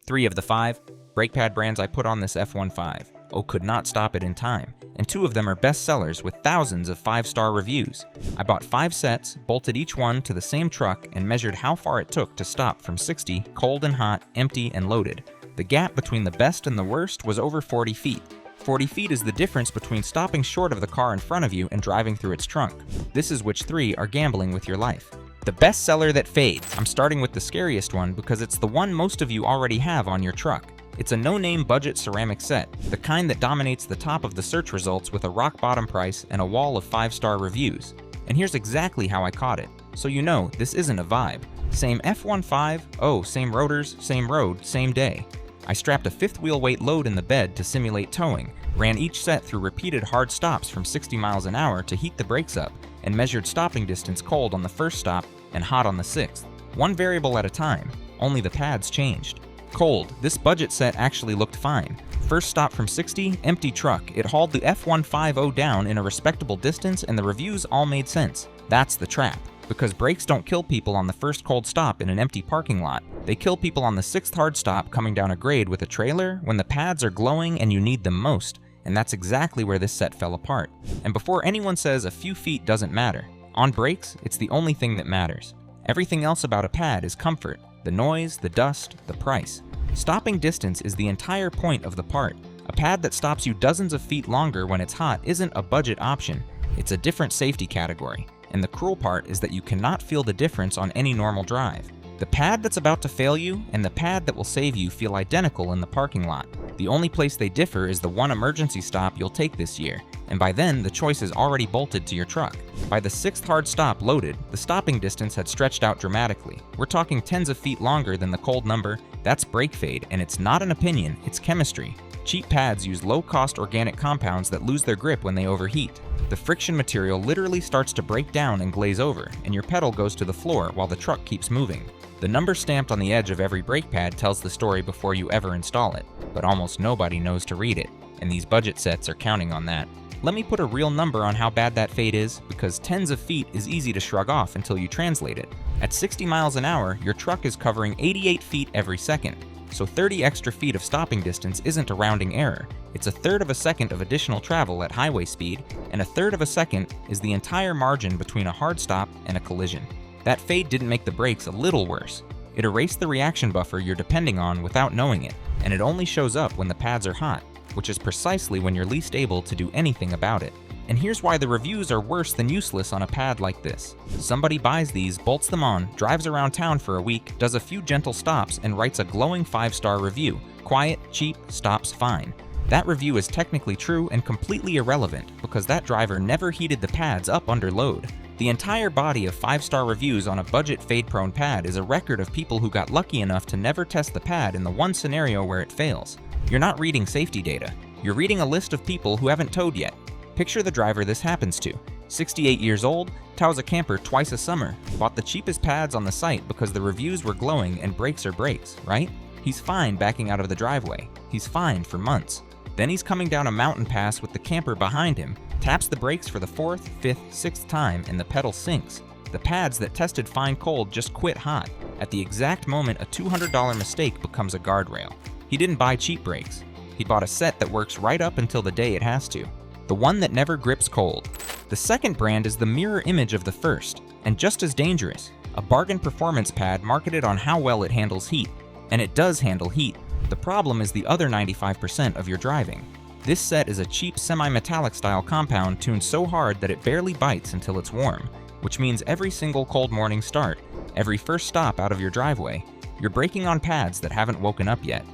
3 of the 5 brake pad brands I put on this F-150 could not stop it in time, and 2 of them are bestsellers with thousands of 5-star reviews. I bought 5 sets, bolted each one to the same truck, and measured how far it took to stop from 60, cold and hot, empty and loaded. The gap between the best and the worst was over 40 feet. 40 feet is the difference between stopping short of the car in front of you and driving through its trunk. This is which 3 are gambling with your life. The best seller that fades. I'm starting with the scariest one because it's the one most of you already have on your truck. It's a no-name budget ceramic set, the kind that dominates the top of the search results with a rock-bottom price and a wall of 5-star reviews. And here's exactly how I caught it, so you know this isn't a vibe. Same F-150, same rotors, same road, same day. I strapped a 5th wheel weight load in the bed to simulate towing, ran each set through repeated hard stops from 60 miles an hour to heat the brakes up, and measured stopping distance cold on the first stop and hot on the 6th. One variable at a time, only the pads changed. Cold, this budget set actually looked fine. First stop from 60, empty truck. It hauled the F-150 down in a respectable distance and the reviews all made sense. That's the trap. Because brakes don't kill people on the first cold stop in an empty parking lot. They kill people on the 6th hard stop coming down a grade with a trailer when the pads are glowing and you need them most. And that's exactly where this set fell apart. And before anyone says a few feet doesn't matter, on brakes, it's the only thing that matters. Everything else about a pad is comfort. The noise, the dust, the price. Stopping distance is the entire point of the part. A pad that stops you dozens of feet longer when it's hot isn't a budget option. It's a different safety category. And the cruel part is that you cannot feel the difference on any normal drive. The pad that's about to fail you and the pad that will save you feel identical in the parking lot. The only place they differ is the one emergency stop you'll take this year, and by then the choice is already bolted to your truck. By the 6th hard stop loaded, the stopping distance had stretched out dramatically. We're talking tens of feet longer than the cold number. That's brake fade, and it's not an opinion, it's chemistry. Cheap pads use low-cost organic compounds that lose their grip when they overheat. The friction material literally starts to break down and glaze over, and your pedal goes to the floor while the truck keeps moving. The number stamped on the edge of every brake pad tells the story before you ever install it, but almost nobody knows to read it, and these budget sets are counting on that. Let me put a real number on how bad that fade is, because tens of feet is easy to shrug off until you translate it. At 60 miles an hour, your truck is covering 88 feet every second. So 30 extra feet of stopping distance isn't a rounding error. It's 1/3 of a second of additional travel at highway speed, and 1/3 of a second is the entire margin between a hard stop and a collision. That fade didn't make the brakes a little worse. It erased the reaction buffer you're depending on without knowing it, and it only shows up when the pads are hot, which is precisely when you're least able to do anything about it. And here's why the reviews are worse than useless on a pad like this. Somebody buys these, bolts them on, drives around town for a week, does a few gentle stops, and writes a glowing 5-star review. Quiet, cheap, stops fine. That review is technically true and completely irrelevant because that driver never heated the pads up under load. The entire body of 5-star reviews on a budget fade-prone pad is a record of people who got lucky enough to never test the pad in the one scenario where it fails. You're not reading safety data. You're reading a list of people who haven't towed yet. Picture the driver this happens to. 68 years old, tows a camper twice a summer, bought the cheapest pads on the site because the reviews were glowing and brakes are brakes, right? He's fine backing out of the driveway. He's fine for months. Then he's coming down a mountain pass with the camper behind him, taps the brakes for the 4th, 5th, 6th time, and the pedal sinks. The pads that tested fine cold just quit hot. At the exact moment a $200 mistake becomes a guardrail. He didn't buy cheap brakes. He bought a set that works right up until the day it has to. The one that never grips cold. The second brand is the mirror image of the first, and just as dangerous. A bargain performance pad marketed on how well it handles heat. And it does handle heat. The problem is the other 95% of your driving. This set is a cheap semi-metallic style compound tuned so hard that it barely bites until it's warm, which means every single cold morning start, every first stop out of your driveway, you're braking on pads that haven't woken up yet.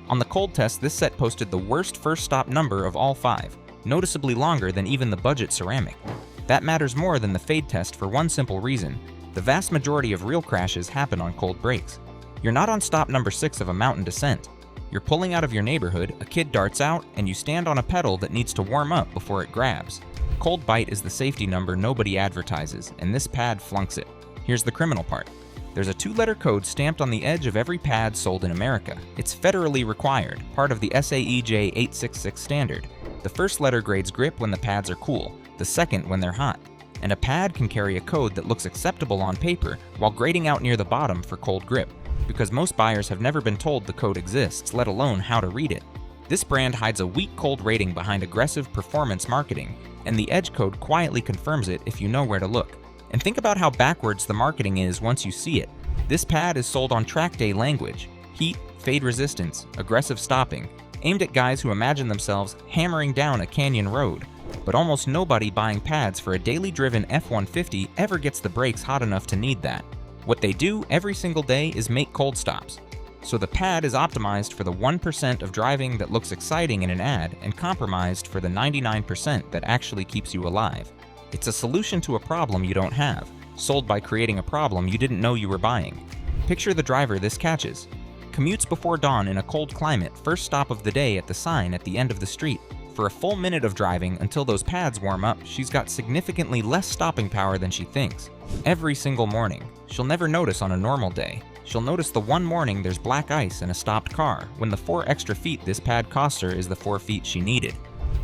On the cold test, this set posted the worst first stop number of all 5, noticeably longer than even the budget ceramic. That matters more than the fade test for one simple reason. The vast majority of real crashes happen on cold brakes. You're not on stop number 6 of a mountain descent. You're pulling out of your neighborhood, a kid darts out, and you stand on a pedal that needs to warm up before it grabs. Cold bite is the safety number nobody advertises, and this pad flunks it. Here's the criminal part. There's a 2-letter code stamped on the edge of every pad sold in America. It's federally required, part of the SAEJ 866 standard. The first letter grades grip when the pads are cool, the second when they're hot. And a pad can carry a code that looks acceptable on paper while grading out near the bottom for cold grip. because most buyers have never been told the code exists, let alone how to read it. This brand hides a weak cold rating behind aggressive performance marketing, and the edge code quietly confirms it if you know where to look. And think about how backwards the marketing is once you see it. This pad is sold on track day language: heat, fade resistance, aggressive stopping, aimed at guys who imagine themselves hammering down a canyon road. But almost nobody buying pads for a daily driven F-150 ever gets the brakes hot enough to need that. What they do every single day is make cold stops. So the pad is optimized for the 1% of driving that looks exciting in an ad and compromised for the 99% that actually keeps you alive. It's a solution to a problem you don't have, sold by creating a problem you didn't know you were buying. Picture the driver this catches. Commutes before dawn in a cold climate, first stop of the day at the sign at the end of the street. For a full minute of driving until those pads warm up, she's got significantly less stopping power than she thinks. Every single morning. She'll never notice on a normal day. She'll notice the one morning there's black ice in a stopped car, when the 4 extra feet this pad costs her is the 4 feet she needed.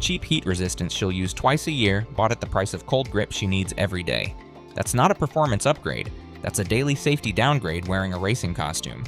Cheap heat resistance she'll use twice a year, bought at the price of cold grip she needs every day. That's not a performance upgrade, that's a daily safety downgrade wearing a racing costume.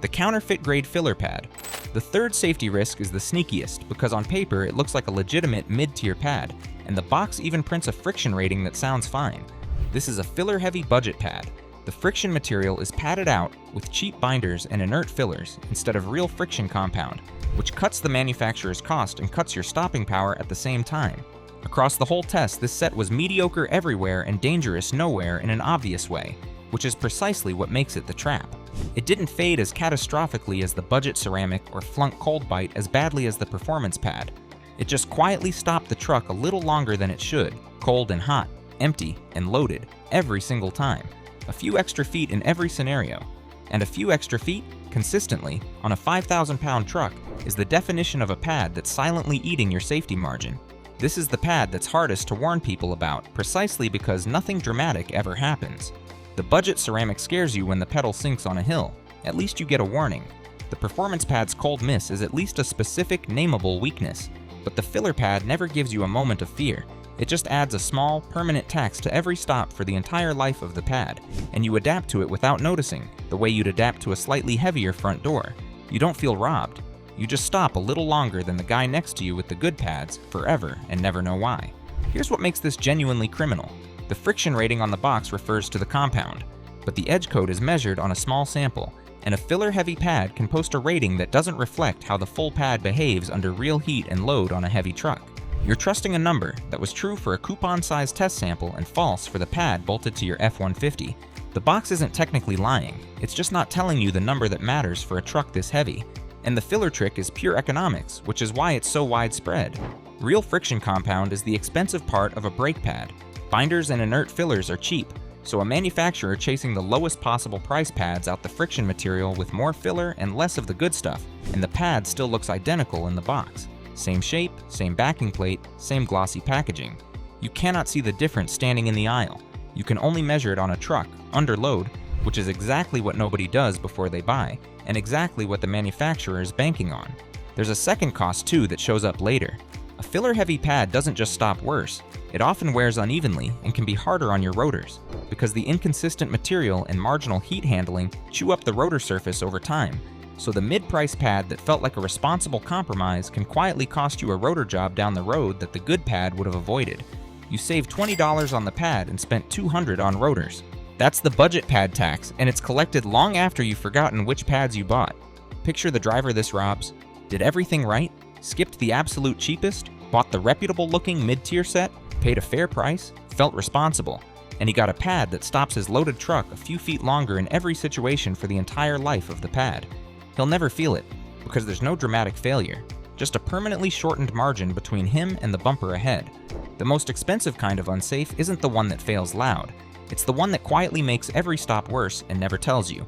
The counterfeit grade filler pad. The third safety risk is the sneakiest because on paper it looks like a legitimate mid-tier pad, and the box even prints a friction rating that sounds fine. This is a filler-heavy budget pad. The friction material is padded out with cheap binders and inert fillers instead of real friction compound, which cuts the manufacturer's cost and cuts your stopping power at the same time. Across the whole test, this set was mediocre everywhere and dangerous nowhere in an obvious way, which is precisely what makes it the trap. It didn't fade as catastrophically as the budget ceramic or flunk cold bite as badly as the performance pad. It just quietly stopped the truck a little longer than it should, cold and hot, empty and loaded, every single time. A few extra feet in every scenario. And a few extra feet, consistently, on a 5,000-pound truck is the definition of a pad that's silently eating your safety margin. This is the pad that's hardest to warn people about, precisely because nothing dramatic ever happens. The budget ceramic scares you when the pedal sinks on a hill. At least you get a warning. The performance pad's cold miss is at least a specific, nameable weakness. But the filler pad never gives you a moment of fear. It just adds a small, permanent tax to every stop for the entire life of the pad, and you adapt to it without noticing, the way you'd adapt to a slightly heavier front door. You don't feel robbed. You just stop a little longer than the guy next to you with the good pads, forever, and never know why. Here's what makes this genuinely criminal. The friction rating on the box refers to the compound, but the edge code is measured on a small sample, and a filler-heavy pad can post a rating that doesn't reflect how the full pad behaves under real heat and load on a heavy truck. You're trusting a number that was true for a coupon-sized test sample and false for the pad bolted to your F-150. The box isn't technically lying, it's just not telling you the number that matters for a truck this heavy. And the filler trick is pure economics, which is why it's so widespread. Real friction compound is the expensive part of a brake pad. Binders and inert fillers are cheap, so a manufacturer chasing the lowest possible price pads out the friction material with more filler and less of the good stuff, and the pad still looks identical in the box. Same shape, same backing plate, same glossy packaging. You cannot see the difference standing in the aisle. You can only measure it on a truck, under load, which is exactly what nobody does before they buy, and exactly what the manufacturer is banking on. There's a second cost too that shows up later. A filler-heavy pad doesn't just stop worse, it often wears unevenly and can be harder on your rotors, because the inconsistent material and marginal heat handling chew up the rotor surface over time. So the mid-price pad that felt like a responsible compromise can quietly cost you a rotor job down the road that the good pad would have avoided. You saved $20 on the pad and spent $200 on rotors. That's the budget pad tax, and it's collected long after you've forgotten which pads you bought. Picture the driver this robs. Did everything right, skipped the absolute cheapest, bought the reputable-looking mid-tier set, paid a fair price, felt responsible, and he got a pad that stops his loaded truck a few feet longer in every situation for the entire life of the pad. He'll never feel it, because there's no dramatic failure, just a permanently shortened margin between him and the bumper ahead. The most expensive kind of unsafe isn't the one that fails loud, it's the one that quietly makes every stop worse and never tells you.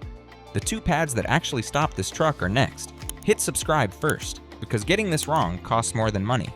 The 2 pads that actually stop this truck are next. Hit subscribe first, because getting this wrong costs more than money.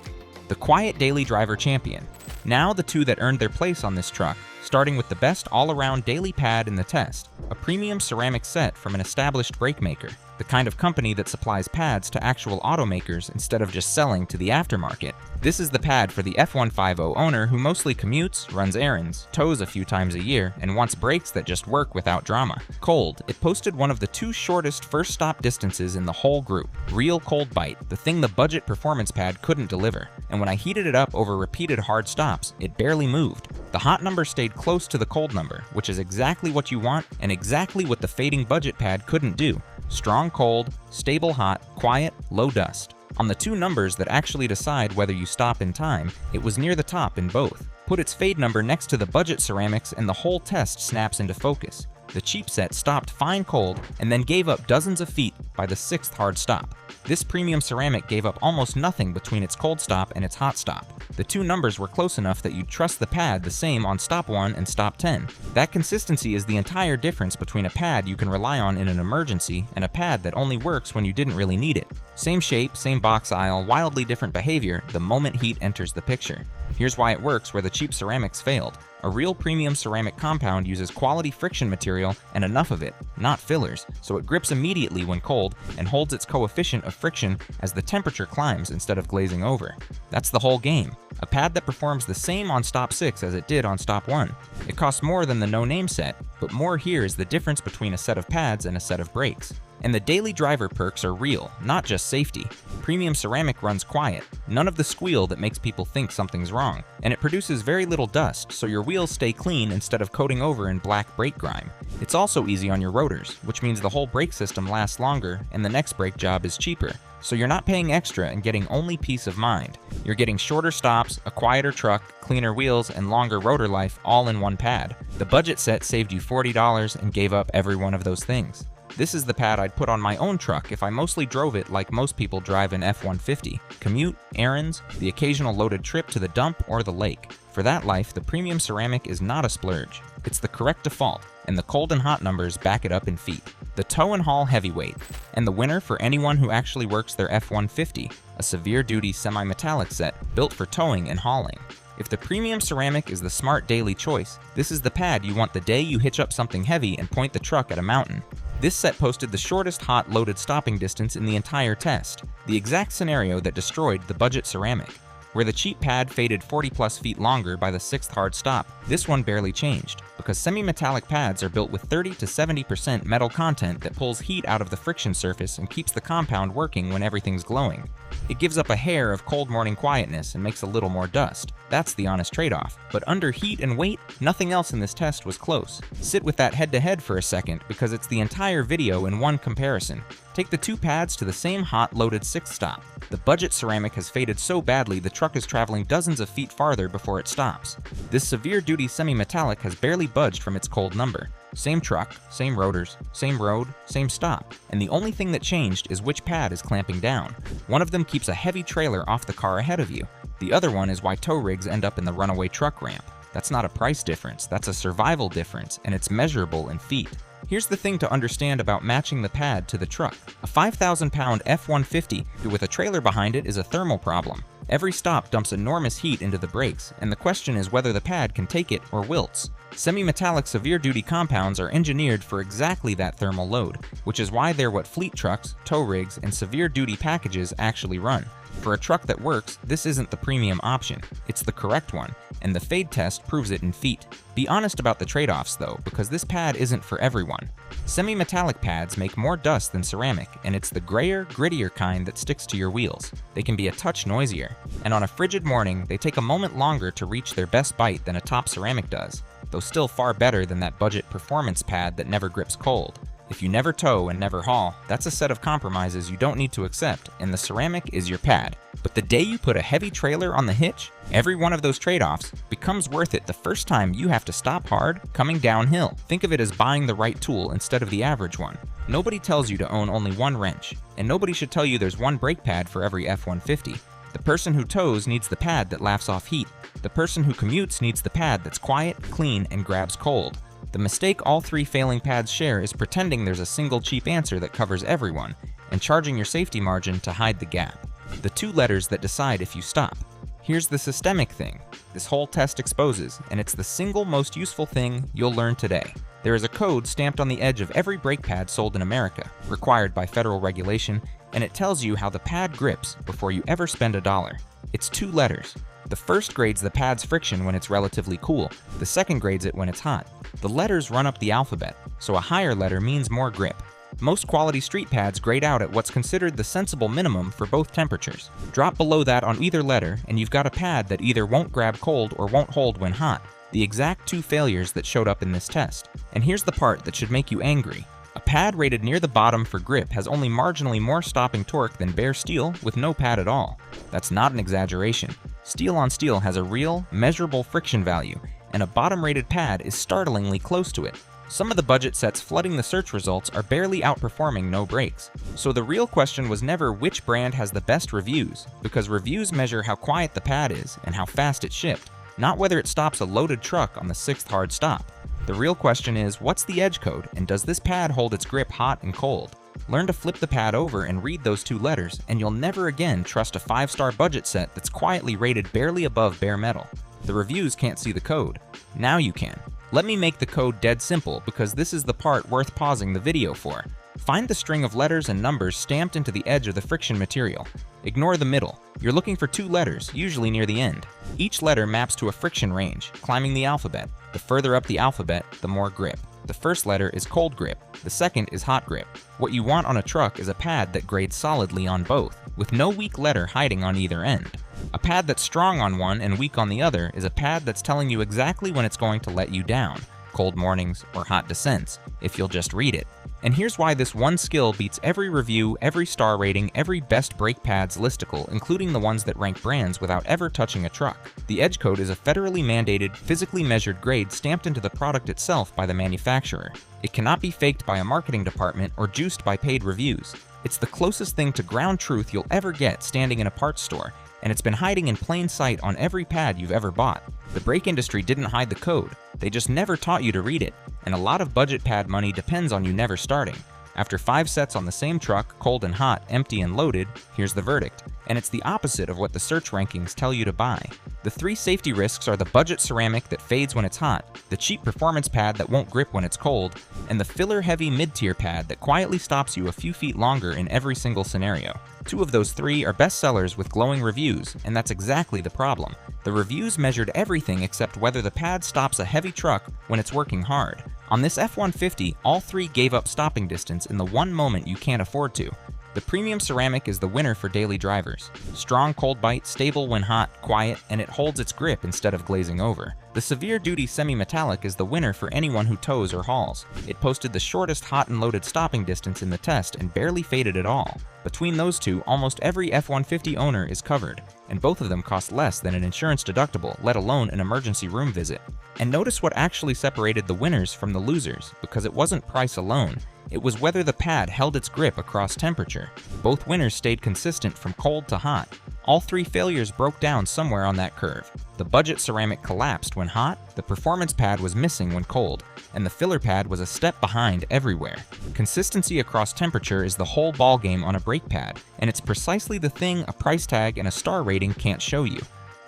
The Quiet Daily Driver Champion. Now the 2 that earned their place on this truck, starting with the best all-around daily pad in the test, a premium ceramic set from an established brake maker. The the kind of company that supplies pads to actual automakers instead of just selling to the aftermarket. This is the pad for the F-150 owner who mostly commutes, runs errands, tows a few times a year, and wants brakes that just work without drama. Cold. It posted one of the 2 shortest first stop distances in the whole group. Real cold bite, the thing the budget performance pad couldn't deliver. And when I heated it up over repeated hard stops, it barely moved. The hot number stayed close to the cold number, which is exactly what you want and exactly what the fading budget pad couldn't do. Strong cold, stable hot, quiet, low dust. On the 2 numbers that actually decide whether you stop in time, it was near the top in both. Put its fade number next to the budget ceramics and the whole test snaps into focus. The cheap set stopped fine cold and then gave up dozens of feet by the 6th hard stop. This premium ceramic gave up almost nothing between its cold stop and its hot stop. The 2 numbers were close enough that you'd trust the pad the same on stop 1 and stop 10. That consistency is the entire difference between a pad you can rely on in an emergency and a pad that only works when you didn't really need it. Same shape, same box aisle, wildly different behavior the moment heat enters the picture. Here's why it works where the cheap ceramics failed. A real premium ceramic compound uses quality friction material and enough of it, not fillers, so it grips immediately when cold and holds its coefficient of friction as the temperature climbs instead of glazing over. That's the whole game. A pad that performs the same on stop 6 as it did on stop 1. It costs more than the no-name set, but more here is the difference between a set of pads and a set of brakes. And the daily driver perks are real, not just safety. Premium ceramic runs quiet, none of the squeal that makes people think something's wrong, and it produces very little dust, so your wheels stay clean instead of coating over in black brake grime. It's also easy on your rotors, which means the whole brake system lasts longer and the next brake job is cheaper. So you're not paying extra and getting only peace of mind. You're getting shorter stops, a quieter truck, cleaner wheels, and longer rotor life all in one pad. The budget set saved you $40 and gave up every one of those things. This is the pad I'd put on my own truck if I mostly drove it like most people drive an F-150. Commute, errands, the occasional loaded trip to the dump or the lake. For that life, the premium ceramic is not a splurge. It's the correct default, and the cold and hot numbers back it up in feet. The tow and haul heavyweight, and the winner for anyone who actually works their F-150, a severe-duty semi-metallic set built for towing and hauling. If the premium ceramic is the smart daily choice, this is the pad you want the day you hitch up something heavy and point the truck at a mountain. This set posted the shortest hot loaded stopping distance in the entire test, the exact scenario that destroyed the budget ceramic. Where the cheap pad faded 40+ feet longer by the 6th hard stop, this one barely changed, because semi-metallic pads are built with 30 to 70% metal content that pulls heat out of the friction surface and keeps the compound working when everything's glowing. It gives up a hair of cold morning quietness and makes a little more dust. That's the honest trade-off. But under heat and weight, nothing else in this test was close. Sit with that head-to-head for a second because it's the entire video in one comparison. Take the 2 pads to the same hot loaded 6th stop. The budget ceramic has faded so badly the truck is traveling dozens of feet farther before it stops. This severe-duty semi-metallic has barely budged from its cold number. Same truck, same rotors, same road, same stop, and the only thing that changed is which pad is clamping down. One of them keeps a heavy trailer off the car ahead of you. The other one is why tow rigs end up in the runaway truck ramp. That's not a price difference, that's a survival difference, and it's measurable in feet. Here's the thing to understand about matching the pad to the truck. A 5,000-pound F-150 with a trailer behind it is a thermal problem. Every stop dumps enormous heat into the brakes, and the question is whether the pad can take it or wilts. Semi-metallic severe-duty compounds are engineered for exactly that thermal load, which is why they're what fleet trucks, tow rigs, and severe-duty packages actually run. For a truck that works, this isn't the premium option. It's the correct one, and the fade test proves it in feet. Be honest about the trade-offs though, because this pad isn't for everyone. Semi-metallic pads make more dust than ceramic, and it's the grayer, grittier kind that sticks to your wheels. They can be a touch noisier, and on a frigid morning, they take a moment longer to reach their best bite than a top ceramic does, though still far better than that budget performance pad that never grips cold. If you never tow and never haul, that's a set of compromises you don't need to accept, and the ceramic is your pad. But the day you put a heavy trailer on the hitch, every one of those trade-offs becomes worth it the first time you have to stop hard coming downhill. Think of it as buying the right tool instead of the average one. Nobody tells you to own only one wrench, and nobody should tell you there's one brake pad for every F-150. The person who tows needs the pad that laughs off heat. The person who commutes needs the pad that's quiet, clean, and grabs cold. The mistake all 3 failing pads share is pretending there's a single cheap answer that covers everyone, and charging your safety margin to hide the gap. The 2 letters that decide if you stop. Here's the systemic thing this whole test exposes, and it's the single most useful thing you'll learn today. There is a code stamped on the edge of every brake pad sold in America, required by federal regulation, and it tells you how the pad grips before you ever spend $1. It's 2 letters. The first grades the pad's friction when it's relatively cool, the second grades it when it's hot. The letters run up the alphabet, so a higher letter means more grip. Most quality street pads grade out at what's considered the sensible minimum for both temperatures. Drop below that on either letter and you've got a pad that either won't grab cold or won't hold when hot, the exact 2 failures that showed up in this test. And here's the part that should make you angry. A pad rated near the bottom for grip has only marginally more stopping torque than bare steel with no pad at all. That's not an exaggeration. Steel on steel has a real, measurable friction value, and a bottom-rated pad is startlingly close to it. Some of the budget sets flooding the search results are barely outperforming no brakes. So the real question was never which brand has the best reviews, because reviews measure how quiet the pad is and how fast it shipped, not whether it stops a loaded truck on the 6th hard stop. The real question is, what's the edge code, and does this pad hold its grip hot and cold? Learn to flip the pad over and read those 2 letters, and you'll never again trust a 5-star budget set that's quietly rated barely above bare metal. The reviews can't see the code. Now you can. Let me make the code dead simple, because this is the part worth pausing the video for. Find the string of letters and numbers stamped into the edge of the friction material. Ignore the middle. You're looking for 2 letters, usually near the end. Each letter maps to a friction range, climbing the alphabet. The further up the alphabet, the more grip. The first letter is cold grip, the second is hot grip. What you want on a truck is a pad that grades solidly on both, with no weak letter hiding on either end. A pad that's strong on one and weak on the other is a pad that's telling you exactly when it's going to let you down, cold mornings or hot descents, if you'll just read it. And here's why this one skill beats every review, every star rating, every best brake pads listicle, including the ones that rank brands without ever touching a truck. The edge code is a federally mandated, physically measured grade stamped into the product itself by the manufacturer. It cannot be faked by a marketing department or juiced by paid reviews. It's the closest thing to ground truth you'll ever get standing in a parts store, and it's been hiding in plain sight on every pad you've ever bought. The brake industry didn't hide the code, they just never taught you to read it, and a lot of budget pad money depends on you never starting. After 5 sets on the same truck, cold and hot, empty and loaded, here's the verdict. And it's the opposite of what the search rankings tell you to buy. The 3 safety risks are the budget ceramic that fades when it's hot, the cheap performance pad that won't grip when it's cold, and the filler-heavy mid-tier pad that quietly stops you a few feet longer in every single scenario. 2 of those 3 are bestsellers with glowing reviews, and that's exactly the problem. The reviews measured everything except whether the pad stops a heavy truck when it's working hard. On this F-150, all 3 gave up stopping distance in the one moment you can't afford to. The premium ceramic is the winner for daily drivers. Strong cold bite, stable when hot, quiet, and it holds its grip instead of glazing over. The severe duty semi-metallic is the winner for anyone who tows or hauls. It posted the shortest hot and loaded stopping distance in the test and barely faded at all. Between those 2, almost every F-150 owner is covered, and both of them cost less than an insurance deductible, let alone an emergency room visit. And notice what actually separated the winners from the losers, because it wasn't price alone. It was whether the pad held its grip across temperature. Both winners stayed consistent from cold to hot. All 3 failures broke down somewhere on that curve. The budget ceramic collapsed when hot, the performance pad was missing when cold, and the filler pad was a step behind everywhere. Consistency across temperature is the whole ballgame on a brake pad, and it's precisely the thing a price tag and a star rating can't show you.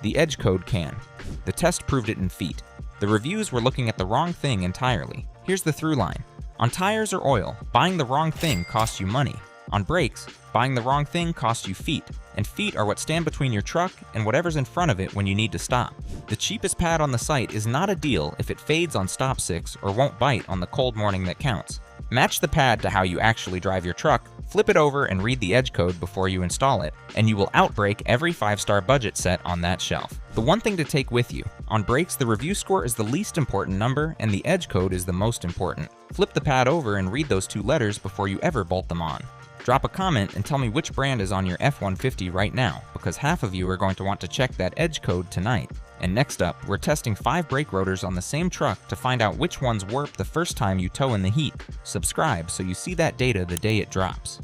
The edge code can. The test proved it in feet. The reviews were looking at the wrong thing entirely. Here's the through line. On tires or oil, buying the wrong thing costs you money. On brakes, buying the wrong thing costs you feet, and feet are what stand between your truck and whatever's in front of it when you need to stop. The cheapest pad on the site is not a deal if it fades on stop 6 or won't bite on the cold morning that counts. Match the pad to how you actually drive your truck, flip it over and read the edge code before you install it, and you will outbreak every 5-star budget set on that shelf. The one thing to take with you, on brakes the review score is the least important number and the edge code is the most important. Flip the pad over and read those 2 letters before you ever bolt them on. Drop a comment and tell me which brand is on your F-150 right now, because half of you are going to want to check that edge code tonight. And next up, we're testing 5 brake rotors on the same truck to find out which ones warp the first time you tow in the heat. Subscribe so you see that data the day it drops.